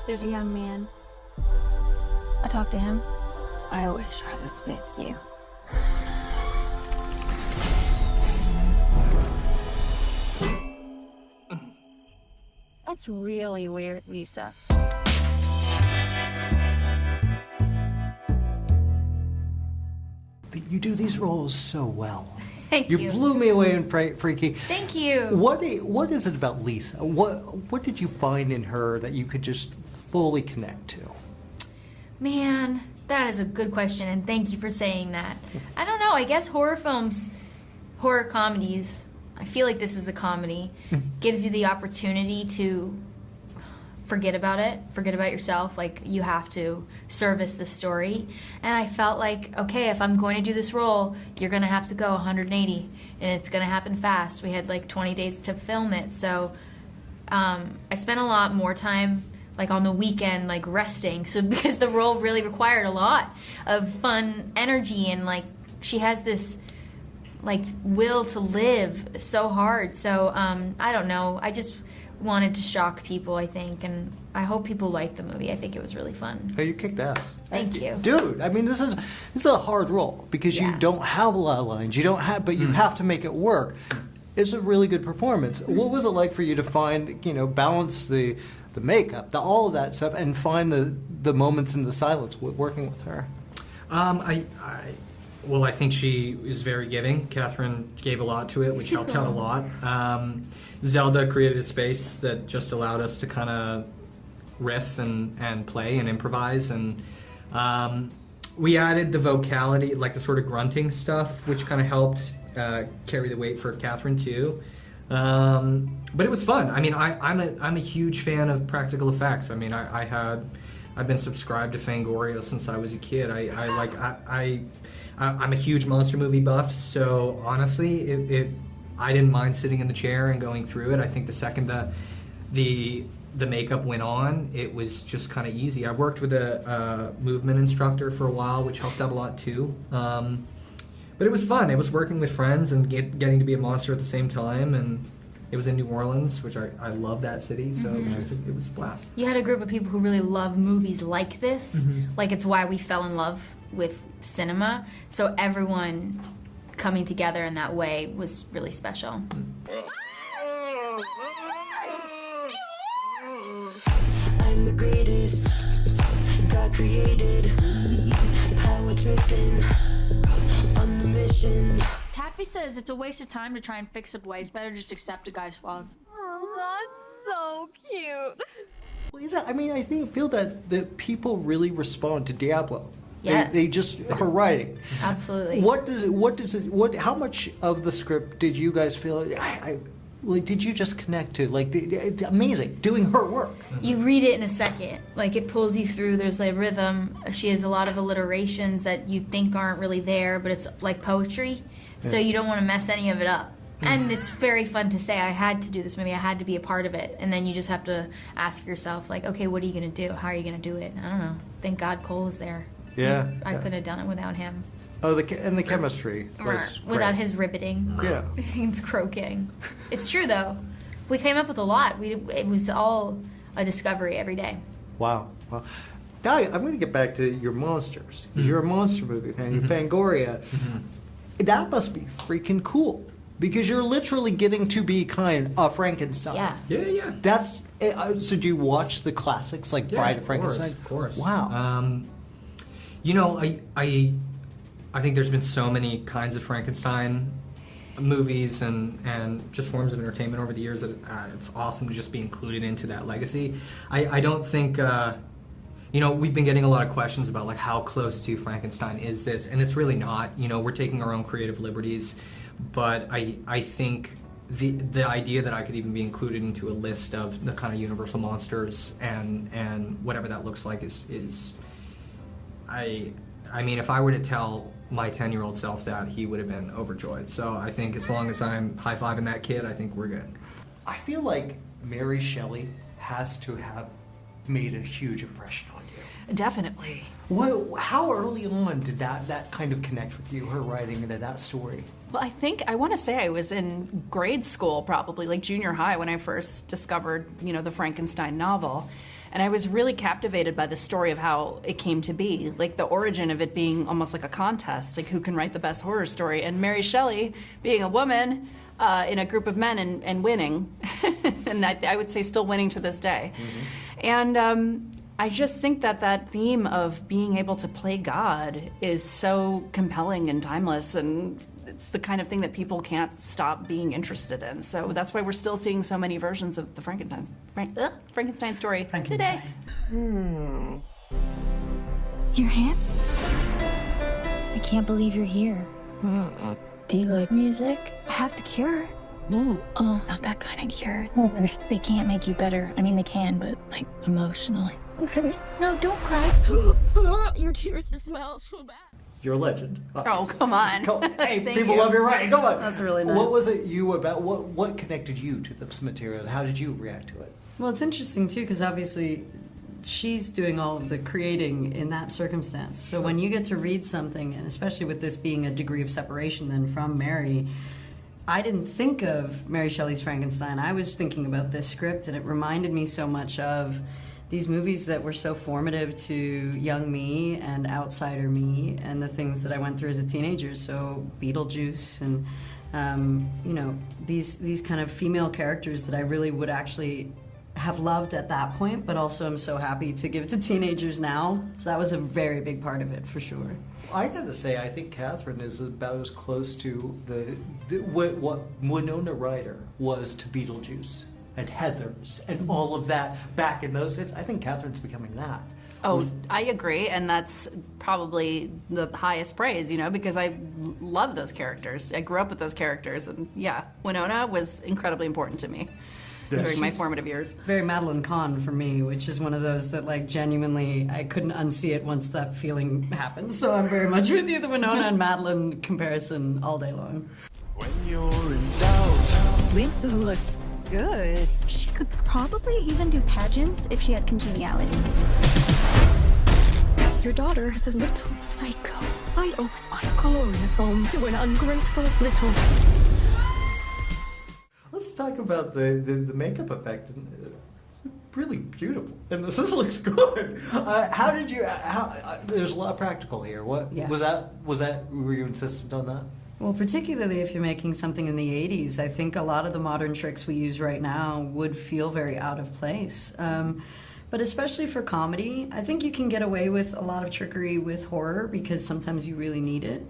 There's a young man. I talked to him. I wish I was with you. That's really weird, Lisa. You do these roles so well. Thank you. You blew me away in Freaky. Thank you. What is it about Lisa? What did you find in her that you could just fully connect to? Man, that is a good question, and thank you for saying that. I don't know, I guess horror films, horror comedies, I feel like this is a comedy, gives you the opportunity to forget about it, forget about yourself, like you have to service the story. And I felt like, okay, if I'm going to do this role, you're gonna have to go 180, and it's gonna happen fast. We had like 20 days to film it, so I spent a lot more time like on the weekend, like resting. So because the role really required a lot of fun energy, and like she has this like will to live so hard. So I don't know. I just wanted to shock people, I think, and I hope people like the movie. I think it was really fun. Oh, you kicked ass. Thank you. Dude, I mean, this is a hard role because you don't have a lot of lines. You don't have, but you have to make it work. It's a really good performance. What was it like for you to find, balance the makeup, all of that stuff, and find the moments in the silence working with her? I think she is very giving. Kathryn gave a lot to it, which helped out a lot. Zelda created a space that just allowed us to kind of riff and play and improvise, and we added the vocality, like the sort of grunting stuff, which kind of helped carry the weight for Kathryn too. But it was fun. I mean, I'm a huge fan of practical effects. I mean, I've been subscribed to Fangoria since I was a kid. I'm a huge monster movie buff, so honestly, I didn't mind sitting in the chair and going through it. I think the second that the makeup went on, it was just kind of easy. I worked with a movement instructor for a while, which helped out a lot too. But it was fun. It was working with friends and getting to be a monster at the same time, and it was in New Orleans, which I love that city, so it was a blast. You had a group of people who really love movies like this. Like, it's why we fell in love with cinema. So everyone coming together in that way was really special. I'm the greatest, God created, power tripping, on the mission. Taffy says it's a waste of time to try and fix a boy. It's better just accept a guy's flaws. Oh, that's so cute. Lisa, I mean, I feel that the people really respond to Diablo. Yeah. They just, her writing. Absolutely. How much of the script did you guys feel, did you just connect to? Like, it's amazing, doing her work. You read it in a second. Like, it pulls you through. There's a rhythm. She has a lot of alliterations that you think aren't really there, but it's like poetry. So you don't want to mess any of it up. And it's very fun to say, I had to do this movie, I had to be a part of it. And then you just have to ask yourself, like, okay, what are you going to do? How are you going to do it? I don't know. Thank God Cole was there. Yeah. I couldn't have done it without him. Oh, and the chemistry was Without great. his ribbiting. Yeah. He's croaking. It's true, though. We came up with a lot. It was all a discovery every day. Wow. Now, I'm going to get back to your monsters. You're a monster movie fan. You're Fangoria. That must be freaking cool. Because you're literally getting to be kind of Frankenstein. Yeah. That's, so do you watch the classics like Bride of Frankenstein? Of course. Wow. I think there's been so many kinds of Frankenstein movies and just forms of entertainment over the years that it's awesome to just be included into that legacy. I don't think, we've been getting a lot of questions about like how close to Frankenstein is this, and it's really not. We're taking our own creative liberties, but I think the idea that I could even be included into a list of the kind of universal monsters and whatever that looks like is I mean, if I were to tell my 10-year-old self that, he would have been overjoyed. So I think as long as I'm high-fiving that kid, I think we're good. I feel like Mary Shelley has to have made a huge impression on you. Definitely. How early on did that kind of connect with you, her writing into that story? Well, I want to say I was in grade school, probably like junior high, when I first discovered, the Frankenstein novel. And I was really captivated by the story of how it came to be, like the origin of it being almost like a contest, like who can write the best horror story. And Mary Shelley, being a woman in a group of men and winning, and I would say still winning to this day. Mm-hmm. And I just think that theme of being able to play God is so compelling and timeless, and it's the kind of thing that people can't stop being interested in. So that's why we're still seeing so many versions of the Frankenstein story today. Your hand? I can't believe you're here. Do you like music? I have the cure. Oh, not that kind of cure. They can't make you better. I mean, they can, but like emotionally. No, don't cry. Your tears smell so bad. You're a legend. Oh, come on. Hey, people love your writing. Come on. That's really nice. What was it about? What connected you to this material? How did you react to it? Well, it's interesting too, because obviously she's doing all of the creating in that circumstance. So when you get to read something, and especially with this being a degree of separation then from Mary, I didn't think of Mary Shelley's Frankenstein. I was thinking about this script, and it reminded me so much of these movies that were so formative to young me and outsider me and the things that I went through as a teenager. So Beetlejuice and, these kind of female characters that I really would actually have loved at that point, but also I'm so happy to give it to teenagers now. So that was a very big part of it, for sure. I gotta say, I think Kathryn is about as close to what Winona Ryder was to Beetlejuice and Heathers and all of that back in those days. I think Kathryn's becoming that. Oh, I agree, and that's probably the highest praise, because I love those characters. I grew up with those characters, and yeah, Winona was incredibly important to me during my formative years. Very Madeline Kahn for me, which is one of those that, like, genuinely, I couldn't unsee it once that feeling happened. So I'm very much with you, the Winona and Madeline comparison all day long. When you're in doubt, Lisa looks good. She could probably even do pageants if she had congeniality. Your daughter is a little psycho. I owe my glorious home to an ungrateful little... Let's talk about the makeup effect. It's really beautiful, and this looks good. How did you? There's a lot of practical here. What was that? Were you insistent on that? Well, particularly if you're making something in the 80s, I think a lot of the modern tricks we use right now would feel very out of place. But especially for comedy, I think you can get away with a lot of trickery with horror because sometimes you really need it.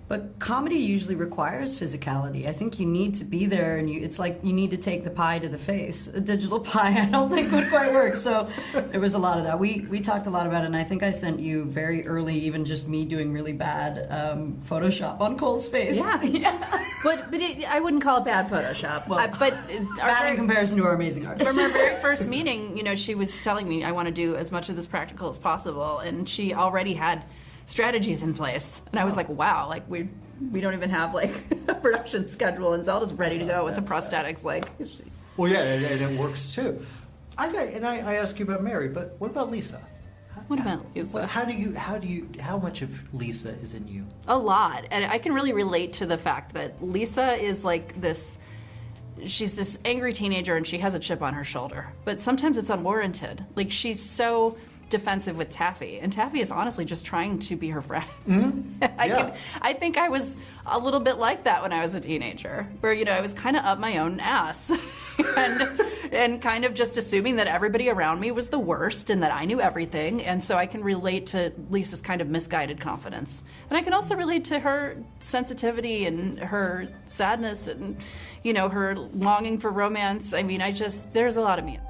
But comedy usually requires physicality. I think you need to be there, and it's like you need to take the pie to the face. A digital pie, I don't think would quite work. So there was a lot of that. We talked a lot about it, and I think I sent you very early, even just me doing really bad Photoshop on Cole's face. Yeah. But I wouldn't call it bad Photoshop. Well, bad in comparison to our amazing artist. From our very first meeting, she was telling me I want to do as much of this practical as possible, and she already had strategies in place, and I was like, wow, like we don't even have like a production schedule, and Zelda's ready to go with the prosthetics. Well, yeah, and it works too. I ask you about Mary, but what about Lisa? What about Lisa? How much of Lisa is in you? A lot, and I can really relate to the fact that Lisa is like this. She's this angry teenager, and she has a chip on her shoulder, but sometimes it's unwarranted. Like, she's so defensive with Taffy, and Taffy is honestly just trying to be her friend. Mm-hmm. I think I was a little bit like that when I was a teenager, where I was kind of up my own ass and kind of just assuming that everybody around me was the worst and that I knew everything. And so I can relate to Lisa's kind of misguided confidence, and I can also relate to her sensitivity and her sadness and her longing for romance. I mean, there's a lot of me.